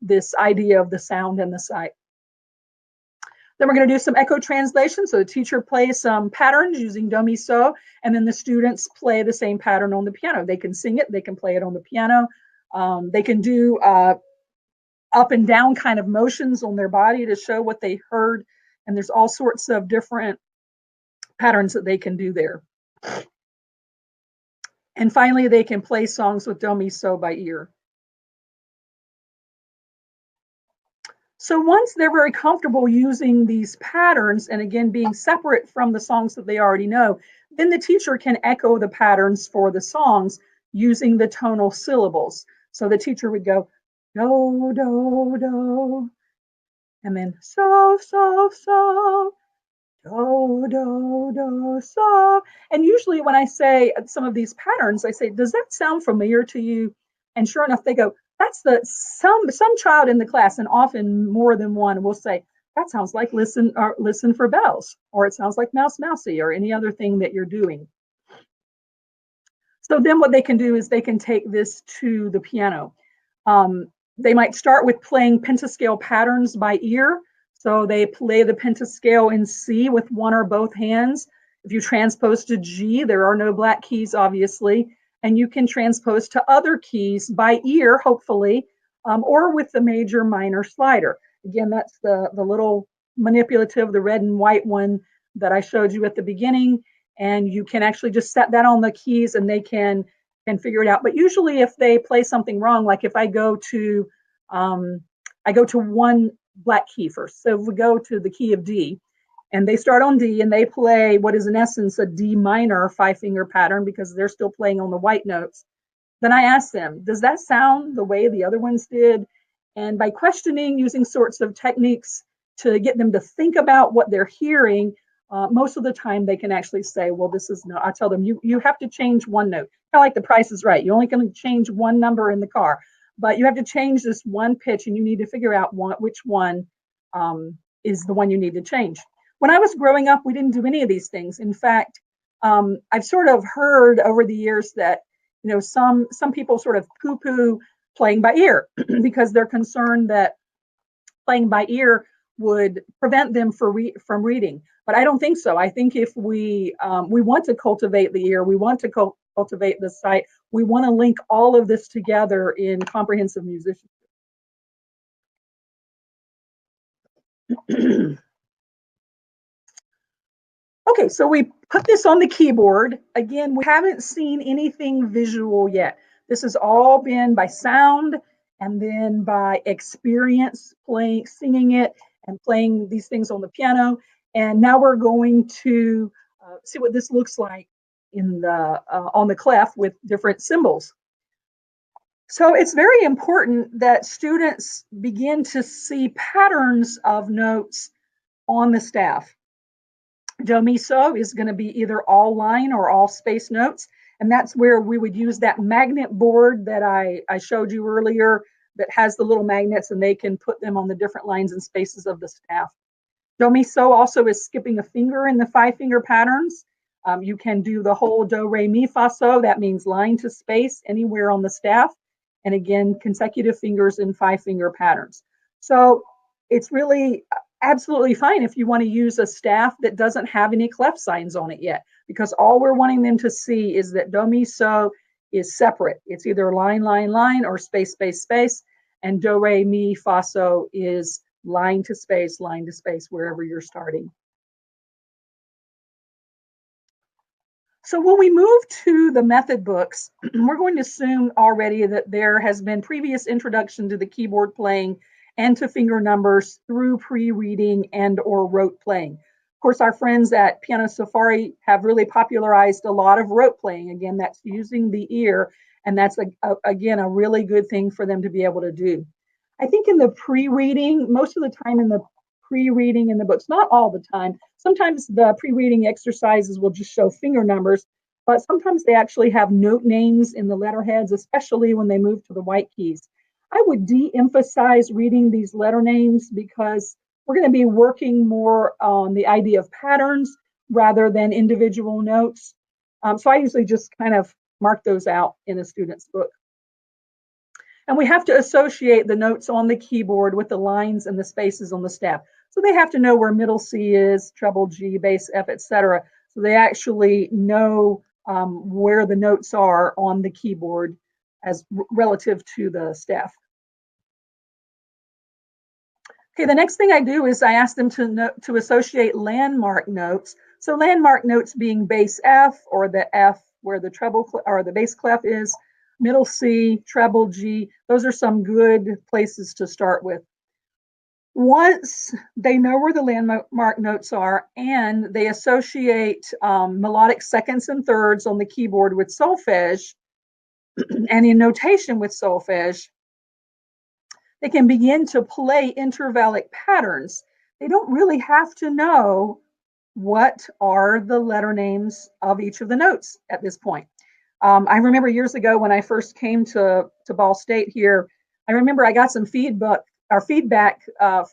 this idea of the sound and the sight. Then we're going to do some echo translation. So the teacher plays some patterns using do, mi, so, and then the students play the same pattern on the piano. They can sing it, they can play it on the piano. They can do up and down kind of motions on their body to show what they heard. And there's all sorts of different patterns that they can do there. And finally, they can play songs with do, mi, so by ear. So once they're very comfortable using these patterns, and again, being separate from the songs that they already know, then the teacher can echo the patterns for the songs using the tonal syllables. So the teacher would go, do, do, do, and then so, so, so, do, do, do, so. And usually when I say some of these patterns, I say, does that sound familiar to you? And sure enough, they go, that's some child in the class, and often more than one will say, that sounds like listen or listen for bells, or it sounds like mouse mousey, or any other thing that you're doing. So then what they can do is they can take this to the piano. They might start with playing pentascale patterns by ear. So they play the pentascale in C with one or both hands. If you transpose to G, there are no black keys, obviously, and you can transpose to other keys by ear, hopefully, or with the major minor slider. Again, that's the little manipulative, the red and white one that I showed you at the beginning, and you can actually just set that on the keys and they can figure it out. But usually if they play something wrong, like if I go to one black key first. So if we go to the key of D and they start on D and they play what is in essence a D minor 5-finger pattern because they're still playing on the white notes, then I ask them, does that sound the way the other ones did? And by questioning, using sorts of techniques to get them to think about what they're hearing, most of the time they can actually say, well, this is no, I tell them, you have to change one note. Kind of like the Price is Right. You only can change one number in the car, but you have to change this one pitch and you need to figure out which one is the one you need to change. When I was growing up, we didn't do any of these things. In fact, I've sort of heard over the years that, you know, some people sort of poo-poo playing by ear because they're concerned that playing by ear would prevent them from reading. But I don't think so. I think if we want to cultivate the ear, we want to cultivate the sight, we want to link all of this together in comprehensive musicianship. Okay, so we put this on the keyboard. Again, we haven't seen anything visual yet. This has all been by sound and then by experience playing, singing it and playing these things on the piano. And now we're going to see what this looks like in the on the clef with different symbols. So it's very important that students begin to see patterns of notes on the staff. Do, mi, so is going to be either all line or all space notes. And that's where we would use that magnet board that I showed you earlier that has the little magnets and they can put them on the different lines and spaces of the staff. Do, mi, so also is skipping a finger in the 5-finger patterns. You can do the whole do, re, mi, fa, so. That means line to space anywhere on the staff. And again, consecutive fingers in 5-finger patterns. So it's really absolutely fine if you want to use a staff that doesn't have any clef signs on it yet, because all we're wanting them to see is that do, mi, so is separate. It's either line, line, line, or space, space, space. And do, re, mi, fa, so is line to space, wherever you're starting. So when we move to the method books, we're going to assume already that there has been previous introduction to the keyboard playing and to finger numbers through pre-reading and or rote playing. Of course, our friends at Piano Safari have really popularized a lot of rote playing. Again, that's using the ear, and that's, again, a really good thing for them to be able to do. I think in the pre-reading, most of the time in the pre-reading in the books, not all the time, sometimes the pre-reading exercises will just show finger numbers, but sometimes they actually have note names in the letterheads, especially when they move to the white keys. I would de-emphasize reading these letter names because we're going to be working more on the idea of patterns rather than individual notes. So I usually just kind of mark those out in a student's book. And we have to associate the notes on the keyboard with the lines and the spaces on the staff. So they have to know where middle C is, treble G, bass F, etc. So they actually know where the notes are on the keyboard as relative to the staff. Okay, the next thing I do is I ask them to associate landmark notes. So landmark notes being bass F, or the F where the treble or the bass clef is, middle C, treble G. Those are some good places to start with. Once they know where the landmark notes are and they associate melodic seconds and thirds on the keyboard with solfege and in notation with solfege, they can begin to play intervallic patterns. They don't really have to know what are the letter names of each of the notes at this point. I remember years ago when I first came to Ball State here, I remember I got some feedback our feedback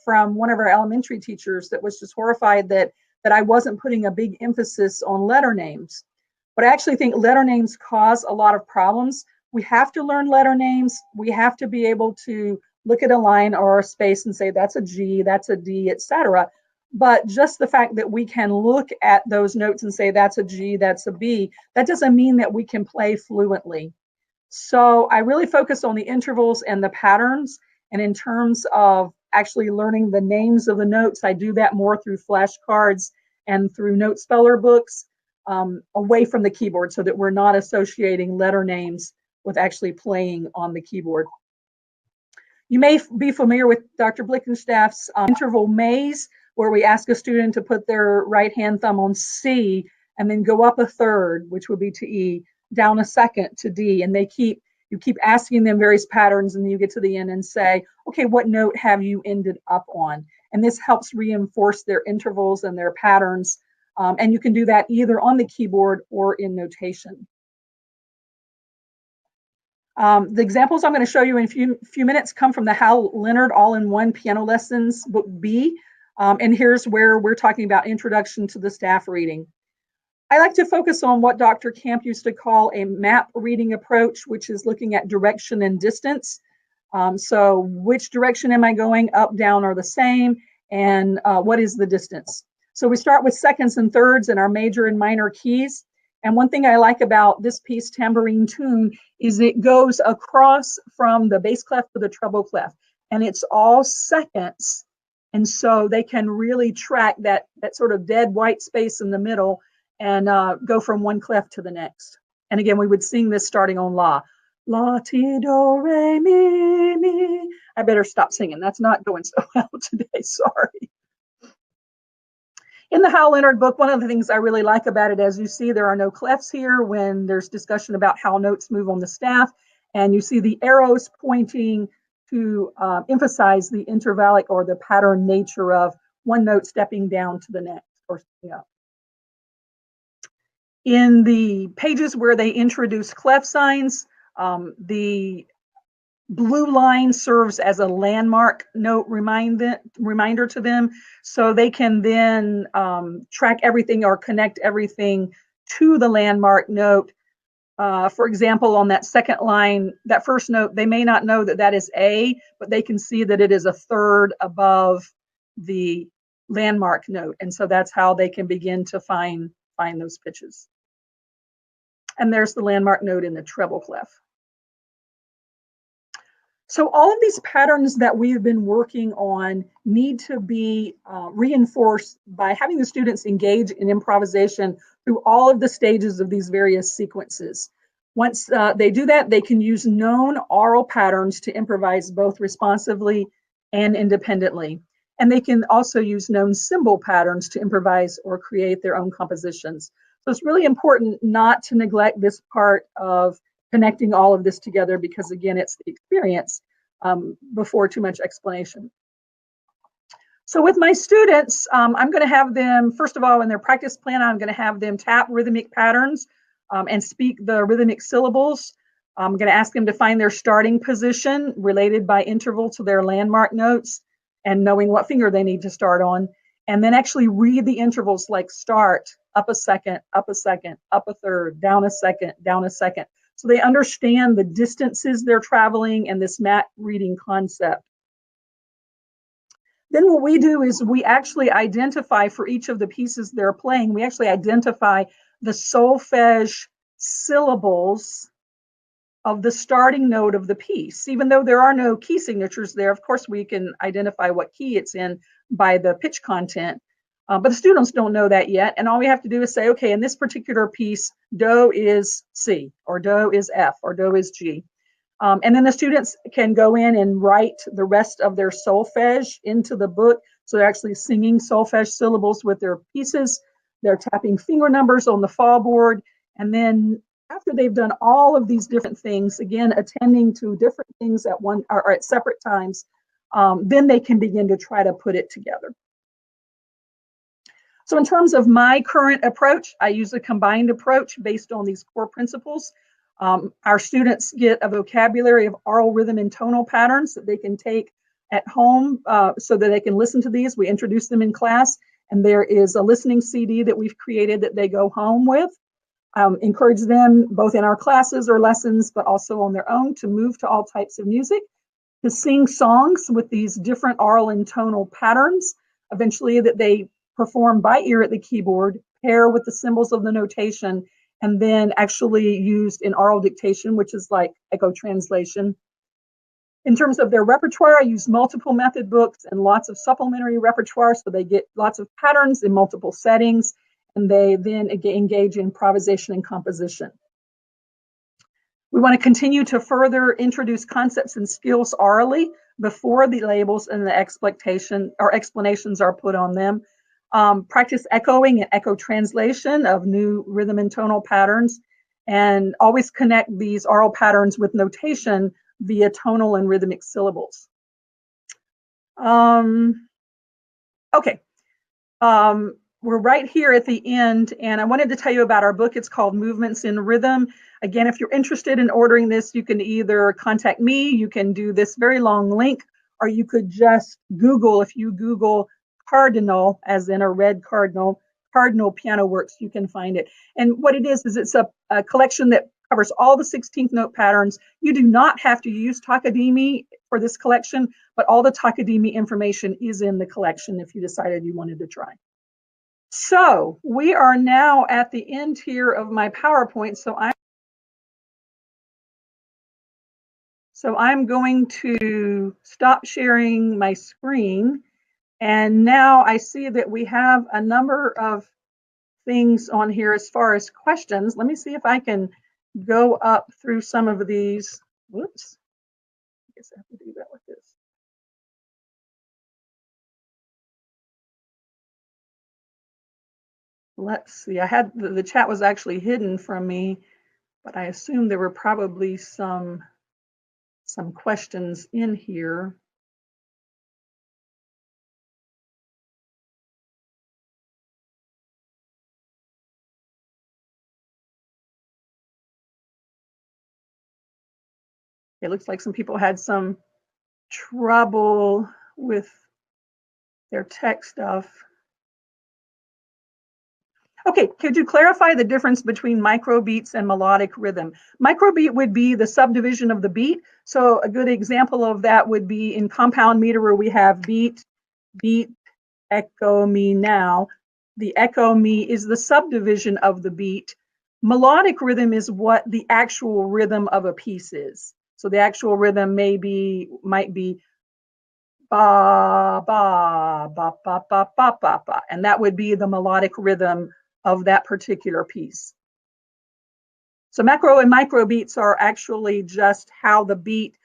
from one of our elementary teachers that was just horrified that I wasn't putting a big emphasis on letter names. But I actually think letter names cause a lot of problems. We have to learn letter names. We have to be able to look at a line or a space and say that's a G, that's a D, etc. But just the fact that we can look at those notes and say that's a G, that's a B, that doesn't mean that we can play fluently. So I really focus on the intervals and the patterns. And in terms of actually learning the names of the notes, I do that more through flashcards and through note speller books, away from the keyboard, so that we're not associating letter names with actually playing on the keyboard. You may be familiar with Dr. Blickenstaff's interval maze, where we ask a student to put their right hand thumb on C and then go up a third, which would be to E, down a second to D, and you keep asking them various patterns, and you get to the end and say, okay, what note have you ended up on? And this helps reinforce their intervals and their patterns. And you can do that either on the keyboard or in notation. The examples I'm going to show you in a few minutes come from the Hal Leonard All-in-One Piano Lessons, Book B. And here's where we're talking about Introduction to the Staff Reading. I like to focus on what Dr. Camp used to call a map reading approach, which is looking at direction and distance. So which direction am I going? Up, down, or the same? And what is the distance? So we start with seconds and thirds in our major and minor keys. And one thing I like about this piece, Tambourine Tune, is it goes across from the bass clef to the treble clef. And it's all seconds. And so they can really track that sort of dead white space in the middle and go from one clef to the next. And again, we would sing this starting on La. La, ti, do, re, mi, mi. I better stop singing. That's not going so well today. Sorry. In the Hal Leonard book, one of the things I really like about it, as you see, there are no clefs here when there's discussion about how notes move on the staff. And you see the arrows pointing to emphasize the intervallic or the pattern nature of one note stepping down to the next or stepping up. In the pages where they introduce clef signs, the blue line serves as a landmark note reminder to them, so they can then track everything or connect everything to the landmark note. For example, on that second line, that first note, they may not know that that is A, but they can see that it is a third above the landmark note. And so that's how they can begin to find those pitches. And there's the landmark note in the treble clef. So all of these patterns that we've been working on need to be reinforced by having the students engage in improvisation through all of the stages of these various sequences. Once they do that, they can use known aural patterns to improvise both responsively and independently. And they can also use known symbol patterns to improvise or create their own compositions. So it's really important not to neglect this part of connecting all of this together, because again, it's the experience before too much explanation. So with my students, I'm going to have them, first of all, in their practice plan, I'm going to have them tap rhythmic patterns and speak the rhythmic syllables. I'm going to ask them to find their starting position related by interval to their landmark notes and knowing what finger they need to start on. And then actually read the intervals like start, up a second, up a third, down a second, down a second. So they understand the distances they're traveling and this map reading concept. Then what we do is we actually identify for each of the pieces they're playing, we actually identify the solfege syllables of the starting note of the piece. Even though there are no key signatures there, of course, we can identify what key it's in by the pitch content. But the students don't know that yet. And all we have to do is say, okay, in this particular piece, do is C, or do is F, or do is G. And then the students can go in and write the rest of their solfege into the book. So they're actually singing solfege syllables with their pieces. They're tapping finger numbers on the fall board. And then after they've done all of these different things, again, attending to different things at one or at separate times, then they can begin to try to put it together. So in terms of my current approach, I use a combined approach based on these core principles. Our students get a vocabulary of aural rhythm and tonal patterns that they can take at home so that they can listen to these. We introduce them in class, and there is a listening CD that we've created that they go home with. Encourage them both in our classes or lessons, but also on their own to move to all types of music, to sing songs with these different aural and tonal patterns, eventually that they perform by ear at the keyboard, pair with the symbols of the notation, and then actually used in aural dictation, which is like echo translation. In terms of their repertoire, I use multiple method books and lots of supplementary repertoire, so they get lots of patterns in multiple settings, and they then engage in improvisation and composition. We want to continue to further introduce concepts and skills aurally before the labels and the expectation or explanations are put on them. Practice echoing and echo translation of new rhythm and tonal patterns, and always connect these aural patterns with notation via tonal and rhythmic syllables. Okay. We're right here at the end, and I wanted to tell you about our book. It's called Movements in Rhythm. Again, if you're interested in ordering this, you can either contact me, you can do this very long link, or you could just Google, if you Google cardinal, as in a red cardinal, cardinal piano works, you can find it. And what it is it's a collection that covers all the 16th note patterns. You do not have to use Takadimi for this collection, but all the Takadimi information is in the collection if you decided you wanted to try. So we are now at the end here of my PowerPoint. So I'm going to stop sharing my screen. And now I see that we have a number of things on here as far as questions. Let me see if I can go up through some of these. Whoops. I guess I have to do that with this. Let's see, I had the chat was actually hidden from me, but I assume there were probably some questions in here. It looks like some people had some trouble with their tech stuff. Okay, could you clarify the difference between microbeats and melodic rhythm? Microbeat would be the subdivision of the beat. So a good example of that would be in compound meter, where we have beat, beat, echo me now. The echo me is the subdivision of the beat. Melodic rhythm is what the actual rhythm of a piece is. So the actual rhythm might be ba ba ba ba ba ba ba ba, and that would be the melodic rhythm of that particular piece. So macro and micro beats are actually just how the beat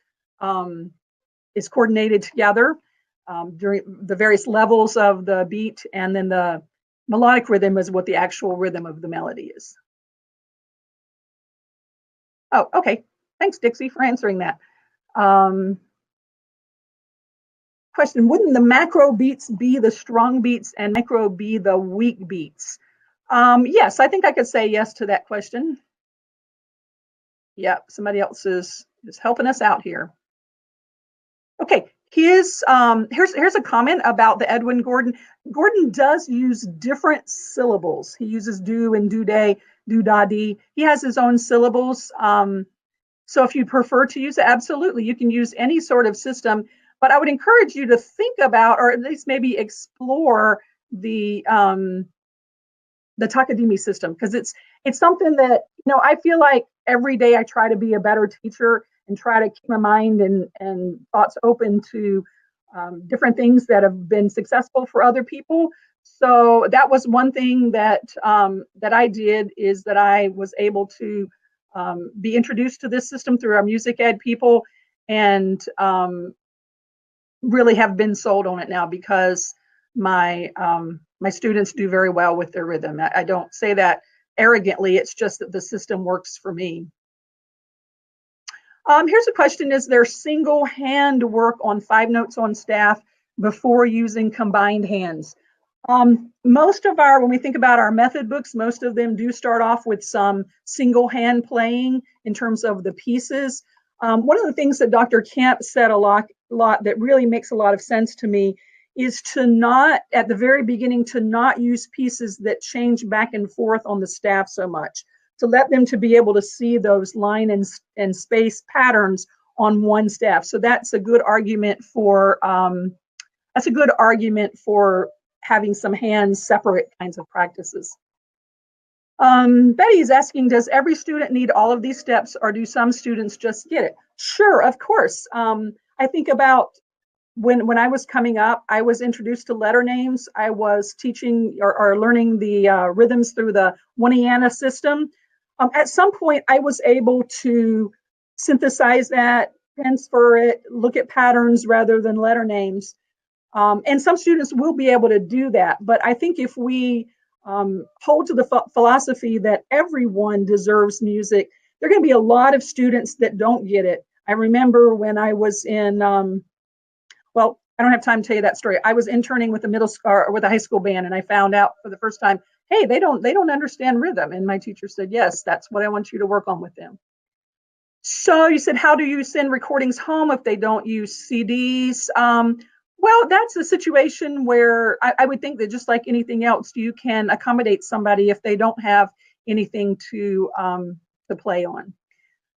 is coordinated together during the various levels of the beat, and then the melodic rhythm is what the actual rhythm of the melody is. Oh, okay. Thanks, Dixie, for answering that. Question, wouldn't the macro beats be the strong beats and micro be the weak beats? Yes, I think I could say yes to that question. Yeah, somebody else is helping us out here. Okay, here's a comment about the Edwin Gordon. Gordon does use different syllables. He uses do and do day, do da dee. He has his own syllables. So if you prefer to use it, absolutely, you can use any sort of system. But I would encourage you to think about, or at least maybe explore the Takadimi system, because it's something that, I feel like every day I try to be a better teacher and try to keep my mind and thoughts open to different things that have been successful for other people. So that was one thing that I did, is that I was able to be introduced to this system through our music ed people, and really have been sold on it now, because my students do very well with their rhythm. I don't say that arrogantly, it's just that the system works for me. Here's a question, is there single hand work on 5 notes on staff before using combined hands? Most of when we think about our method books, most of them do start off with some single hand playing in terms of the pieces. One of the things that Dr. Kemp said a lot lot that really makes a lot of sense to me is to not, at the very beginning, to not use pieces that change back and forth on the staff so much, to let them to be able to see those line and space patterns on one staff. So that's a good argument for having some hand separate kinds of practices. Betty's asking, does every student need all of these steps, or do some students just get it? Sure, of course. I think about when I was coming up, I was introduced to letter names. I was teaching or learning the rhythms through the One-iana system. At some point, I was able to synthesize that, transfer it, look at patterns rather than letter names. And some students will be able to do that. But I think if we hold to the philosophy that everyone deserves music, there are going to be a lot of students that don't get it. I remember when I was in, well, I don't have time to tell you that story. I was interning with a middle school or with a high school band, and I found out for the first time, hey, they don't understand rhythm. And my teacher said, yes, that's what I want you to work on with them. So you said, how do you send recordings home if they don't use CDs? Well, that's a situation where I would think that just like anything else, you can accommodate somebody if they don't have anything to play on.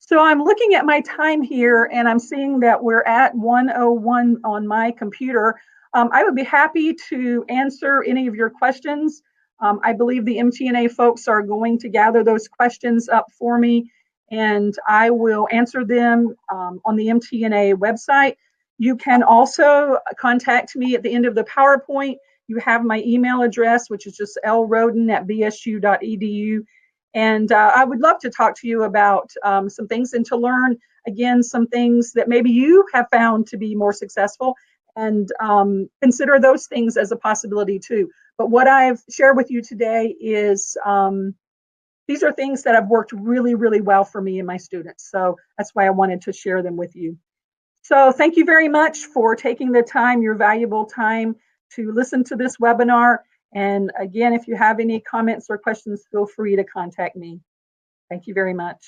So I'm looking at my time here, and I'm seeing that we're at 1:01 on my computer. I would be happy to answer any of your questions. I believe the MT&A folks are going to gather those questions up for me, and I will answer them on the MT&A website. You can also contact me at the end of the PowerPoint. You have my email address, which is just lroden@bsu.edu. And I would love to talk to you about some things and to learn, again, some things that maybe you have found to be more successful, and consider those things as a possibility too. But what I've shared with you today is these are things that have worked really, really well for me and my students. So that's why I wanted to share them with you. So thank you very much for taking the time, your valuable time, to listen to this webinar. And again, if you have any comments or questions, feel free to contact me. Thank you very much.